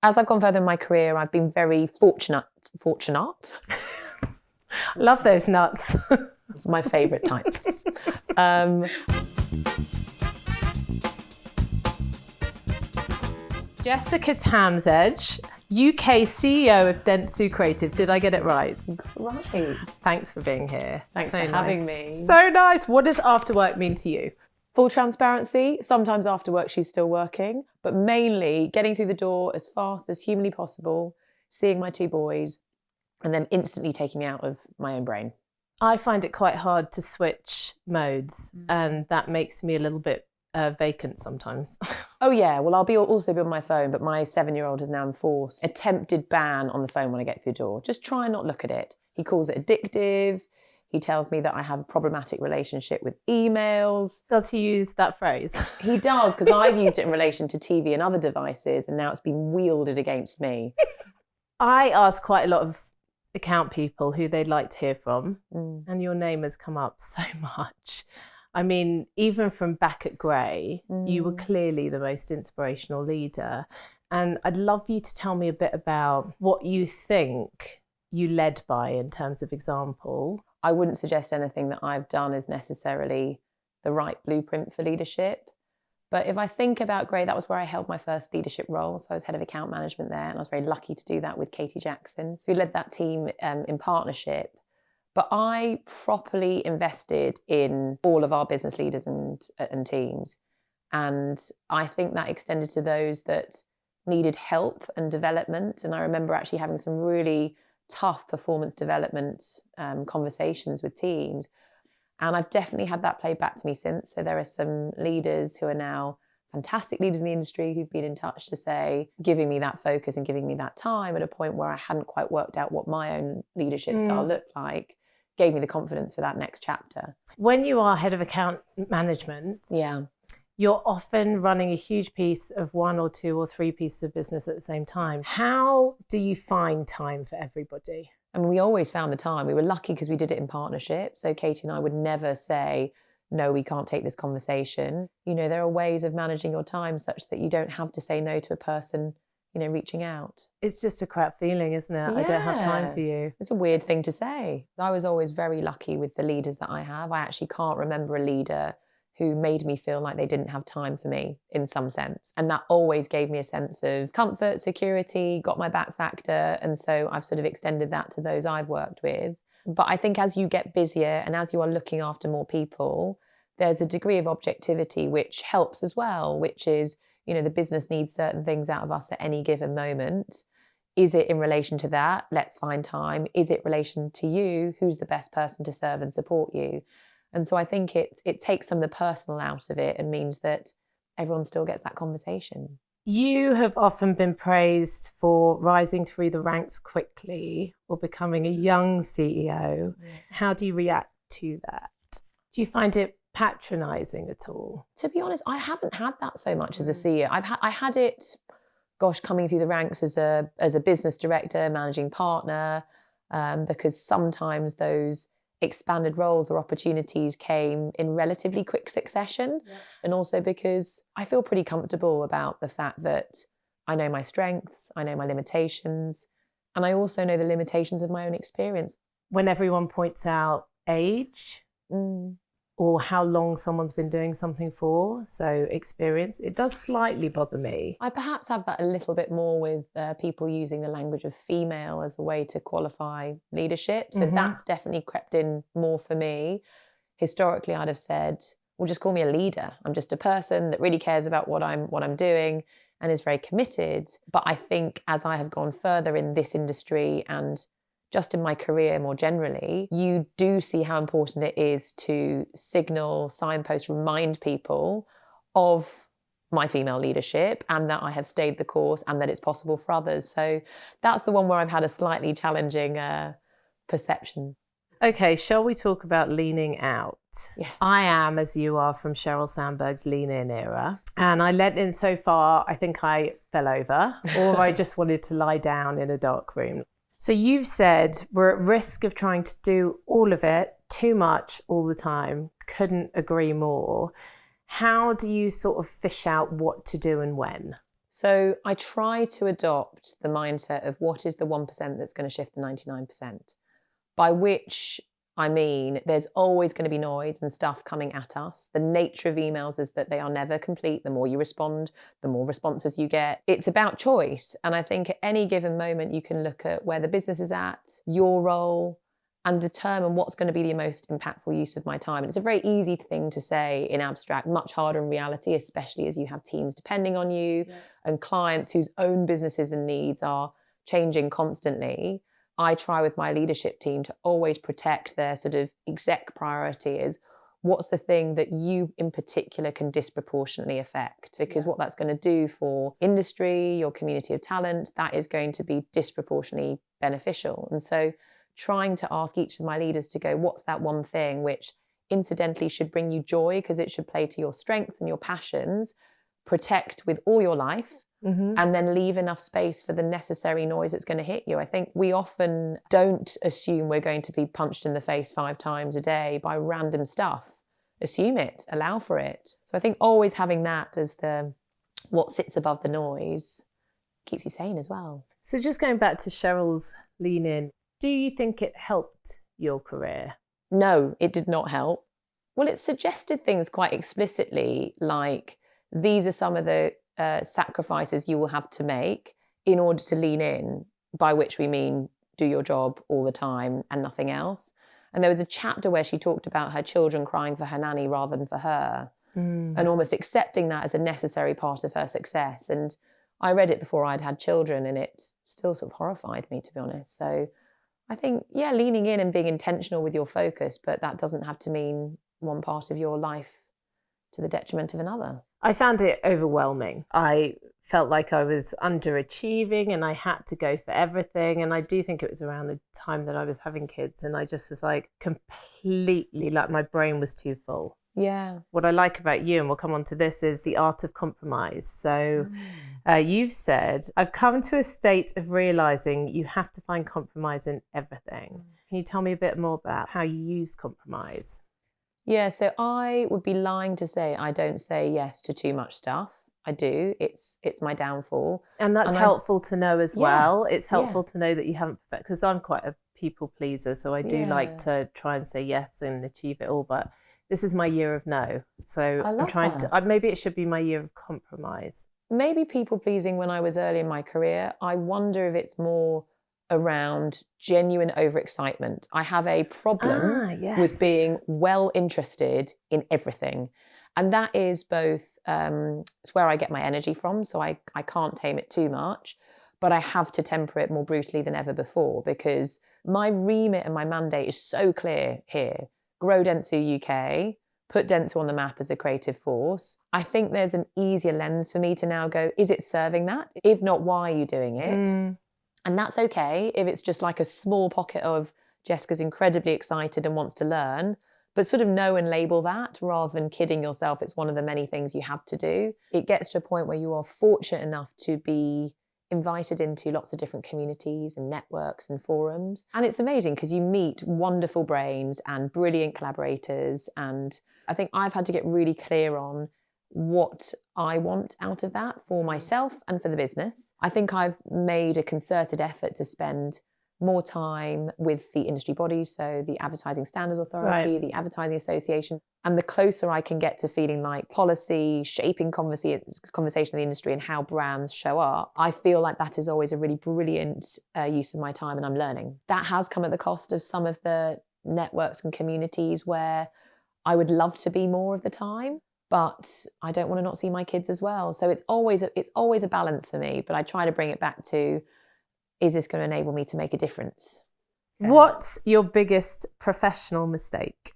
As I've gone further in my career, I've been very fortunate. Love those nuts. My favourite type. Jessica Tamsedge, UK CEO of Dentsu Creative. Did I get it right? Right. Thanks for being here. Thanks for having me. So nice. What does after work mean to you? Full transparency, sometimes after work she's still working, but mainly getting through the door as fast as humanly possible, seeing my 2 boys, and then instantly taking me out of my own brain. I find it quite hard to switch modes, and that makes me a little bit vacant sometimes. Oh yeah, well I'll also be on my phone, but my 7-year-old has now enforced attempted ban on the phone when I get through the door. Just try and not look at it. He calls it addictive. He tells me that I have a problematic relationship with emails. Does he use that phrase? He does, because I've used it in relation to TV and other devices, and now it's been wielded against me. I ask quite a lot of account people who they'd like to hear from, and your name has come up so much. I mean, even from back at Grey, you were clearly the most inspirational leader. And I'd love you to tell me a bit about what you think you led by in terms of example. I wouldn't suggest anything that I've done is necessarily the right blueprint for leadership. But if I think about Grey, that was where I held my first leadership role. So I was head of account management there, and I was very lucky to do that with Katie Jackson. So we led that team in partnership. But I properly invested in all of our business leaders and teams. And I think that extended to those that needed help and development. And I remember actually having some really tough performance development conversations with teams. And I've definitely had that played back to me since. So there are some leaders who are now fantastic leaders in the industry who've been in touch to say, giving me that focus and giving me that time at a point where I hadn't quite worked out what my own leadership style looked like, gave me the confidence for that next chapter. When you are head of account management, you're often running a huge piece of 1 or 2 or 3 pieces of business at the same time. How do you find time for everybody? I mean, we always found the time. We were lucky because we did it in partnership. So Katie and I would never say, no, we can't take this conversation. You know, there are ways of managing your time such that you don't have to say no to a person, you know, reaching out. It's just a crap feeling, isn't it? Yeah. I don't have time for you. It's a weird thing to say. I was always very lucky with the leaders that I have. I actually can't remember a leader who made me feel like they didn't have time for me in some sense. And that always gave me a sense of comfort, security, got my back factor. And so I've sort of extended that to those I've worked with. But I think as you get busier and as you are looking after more people, there's a degree of objectivity which helps as well, which is, you know, the business needs certain things out of us at any given moment. Is it in relation to that? Let's find time. Is it relation to you? Who's the best person to serve and support you? And so I think it takes some of the personal out of it and means that everyone still gets that conversation. You have often been praised for rising through the ranks quickly or becoming a young CEO. How do you react to that? Do you find it patronising at all? To be honest, I haven't had that so much as a CEO. I had it, coming through the ranks as a business director, managing partner, because sometimes those expanded roles or opportunities came in relatively quick succession. And also because I feel pretty comfortable about the fact that I know my strengths, I know my limitations, and I also know the limitations of my own experience. When everyone points out age or how long someone's been doing something for, so experience, it does slightly bother me. I perhaps have that a little bit more with people using the language of female as a way to qualify leadership. So that's definitely crept in more for me. Historically, I'd have said, well, just call me a leader. I'm just a person that really cares about what I'm doing and is very committed. But I think as I have gone further in this industry and just in my career more generally, you do see how important it is to signal, signpost, remind people of my female leadership and that I have stayed the course and that it's possible for others. So that's the one where I've had a slightly challenging perception. Okay, shall we talk about leaning out? Yes. I am, as you are, from Sheryl Sandberg's Lean In era. And I let in so far, I think I fell over or I just wanted to lie down in a dark room. So you've said we're at risk of trying to do all of it, too much all the time. Couldn't agree more. How do you sort of fish out what to do and when? So I try to adopt the mindset of what is the 1% that's going to shift the 99%, by which I mean there's always going to be noise and stuff coming at us. The nature of emails is that they are never complete. The more you respond, the more responses you get. It's about choice. And I think at any given moment, you can look at where the business is at, your role, and determine what's going to be the most impactful use of my time. And it's a very easy thing to say in abstract, much harder in reality, especially as you have teams depending on you and clients whose own businesses and needs are changing constantly. I try with my leadership team to always protect their sort of exec priority is what's the thing that you in particular can disproportionately affect? Because what that's going to do for industry, your community of talent, that is going to be disproportionately beneficial. And so trying to ask each of my leaders to go, what's that one thing which incidentally should bring you joy because it should play to your strengths and your passions, protect with all your life, and then leave enough space for the necessary noise that's going to hit you. I think we often don't assume we're going to be punched in the face 5 times a day by random stuff. Assume it, allow for it. So I think always having that as the what sits above the noise keeps you sane as well. So just going back to Cheryl's lean in, do you think it helped your career? No, it did not help. Well, it suggested things quite explicitly, like these are some of the sacrifices you will have to make in order to lean in, by which we mean do your job all the time and nothing else. And there was a chapter where she talked about her children crying for her nanny rather than for her, and almost accepting that as a necessary part of her success. And I read it before I'd had children, and it still sort of horrified me, to be honest. So I think, leaning in and being intentional with your focus, but that doesn't have to mean one part of your life to the detriment of another. I found it overwhelming. I felt like I was underachieving and I had to go for everything. And I do think it was around the time that I was having kids, and I just was like completely, like my brain was too full. Yeah. What I like about you, and we'll come on to this, is the art of compromise. So you've said, I've come to a state of realizing you have to find compromise in everything. Can you tell me a bit more about how you use compromise? Yeah, so I would be lying to say I don't say yes to too much stuff. I do. It's my downfall. And that's helpful to know as well. It's helpful to know that you haven't, because I'm quite a people pleaser. So I do like to try and say yes and achieve it all. But this is my year of no. So I'm trying to, maybe it should be my year of compromise. Maybe people pleasing when I was early in my career. I wonder if it's more around genuine overexcitement. I have a problem with being well interested in everything. And that is both, it's where I get my energy from. So I can't tame it too much, but I have to temper it more brutally than ever before, because my remit and my mandate is so clear here. Grow Dentsu UK, put Dentsu on the map as a creative force. I think there's an easier lens for me to now go, is it serving that? If not, why are you doing it? And that's okay if it's just like a small pocket of Jessica's incredibly excited and wants to learn, but sort of know and label that rather than kidding yourself it's one of the many things you have to do. It gets to a point where you are fortunate enough to be invited into lots of different communities and networks and forums. And it's amazing because you meet wonderful brains and brilliant collaborators. And I think I've had to get really clear on what I want out of that for myself and for the business. I think I've made a concerted effort to spend more time with the industry bodies, so the Advertising Standards Authority, the Advertising Association, and the closer I can get to feeling like policy, shaping conversation in the industry and how brands show up, I feel like that is always a really brilliant use of my time, and I'm learning. That has come at the cost of some of the networks and communities where I would love to be more of the time, but I don't want to not see my kids as well. So it's always a balance for me, but I try to bring it back to, is this going to enable me to make a difference? What's your biggest professional mistake?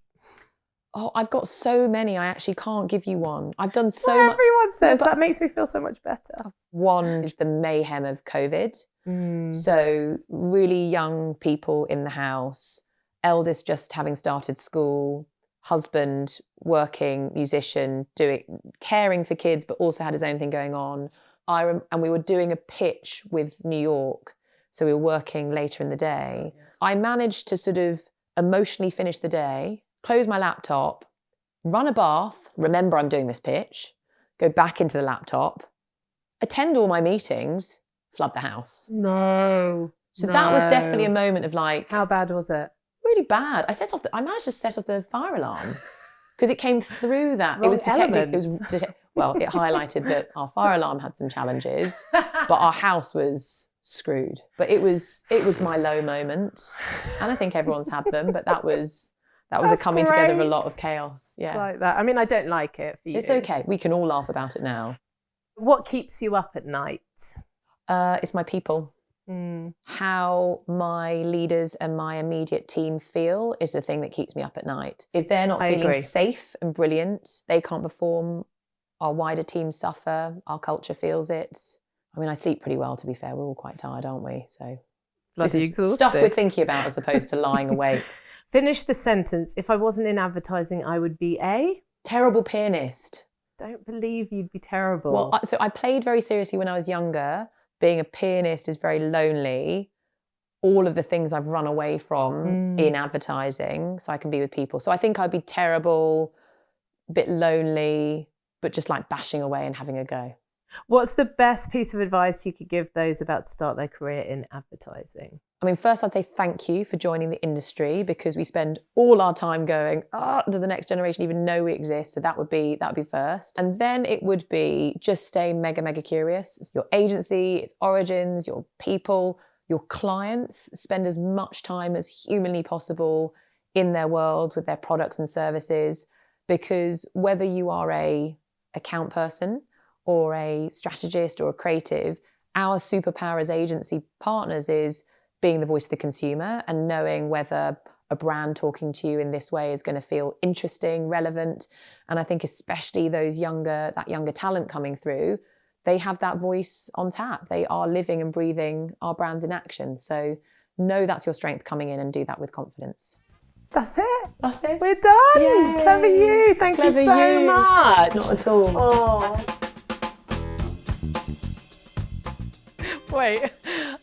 Oh, I've got so many, I actually can't give you one. I've done so much. Everyone says that makes me feel so much better. One is the mayhem of COVID. So really young people in the house, eldest just having started school, husband, working, musician, caring for kids, but also had his own thing going on. And we were doing a pitch with New York, so we were working later in the day. I managed to sort of emotionally finish the day, close my laptop, run a bath, remember I'm doing this pitch, go back into the laptop, attend all my meetings, flood the house. No. So that was definitely a moment of like... How bad was it? Really bad. I managed to set off the fire alarm because it came through that. It was detected. Well, it highlighted that our fire alarm had some challenges, but our house was screwed. But it was my low moment, and I think everyone's had them. But that was a coming together of a lot of chaos. Yeah, like that. I mean, I don't like it for you. It's okay. We can all laugh about it now. What keeps you up at night? It's my people. How my leaders and my immediate team feel is the thing that keeps me up at night. If they're not feeling safe and brilliant, they can't perform. Our wider team suffer. Our culture feels it. I mean, I sleep pretty well, to be fair. We're all quite tired, aren't we? So bloody exhausted. Stuff we're thinking about as opposed to lying awake. Finish the sentence. If I wasn't in advertising, I would be a terrible pianist. Don't believe you'd be terrible. Well, so I played very seriously when I was younger. Being a pianist is very lonely. All of the things I've run away from in advertising, so I can be with people. So I think I'd be terrible, a bit lonely, but just like bashing away and having a go. What's the best piece of advice you could give those about to start their career in advertising? I mean, first I'd say thank you for joining the industry, because we spend all our time going, do the next generation even know we exist? So that would be first. And then it would be just stay mega, mega curious. It's your agency, its origins, your people, your clients. Spend as much time as humanly possible in their worlds with their products and services, because whether you are a account person or a strategist or a creative, our superpower as agency partners is being the voice of the consumer and knowing whether a brand talking to you in this way is going to feel interesting, relevant. And I think especially that younger talent coming through, they have that voice on tap. They are living and breathing our brands in action. So know that's your strength coming in and do that with confidence. That's it. That's it. We're done. Yay. Clever you. Thank you so much. Not at all. Oh. Wait,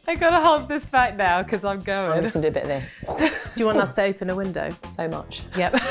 I gotta hold this back now because I'm going. I'm just gonna do a bit of this. Do you want us to open a window? So much. Yep.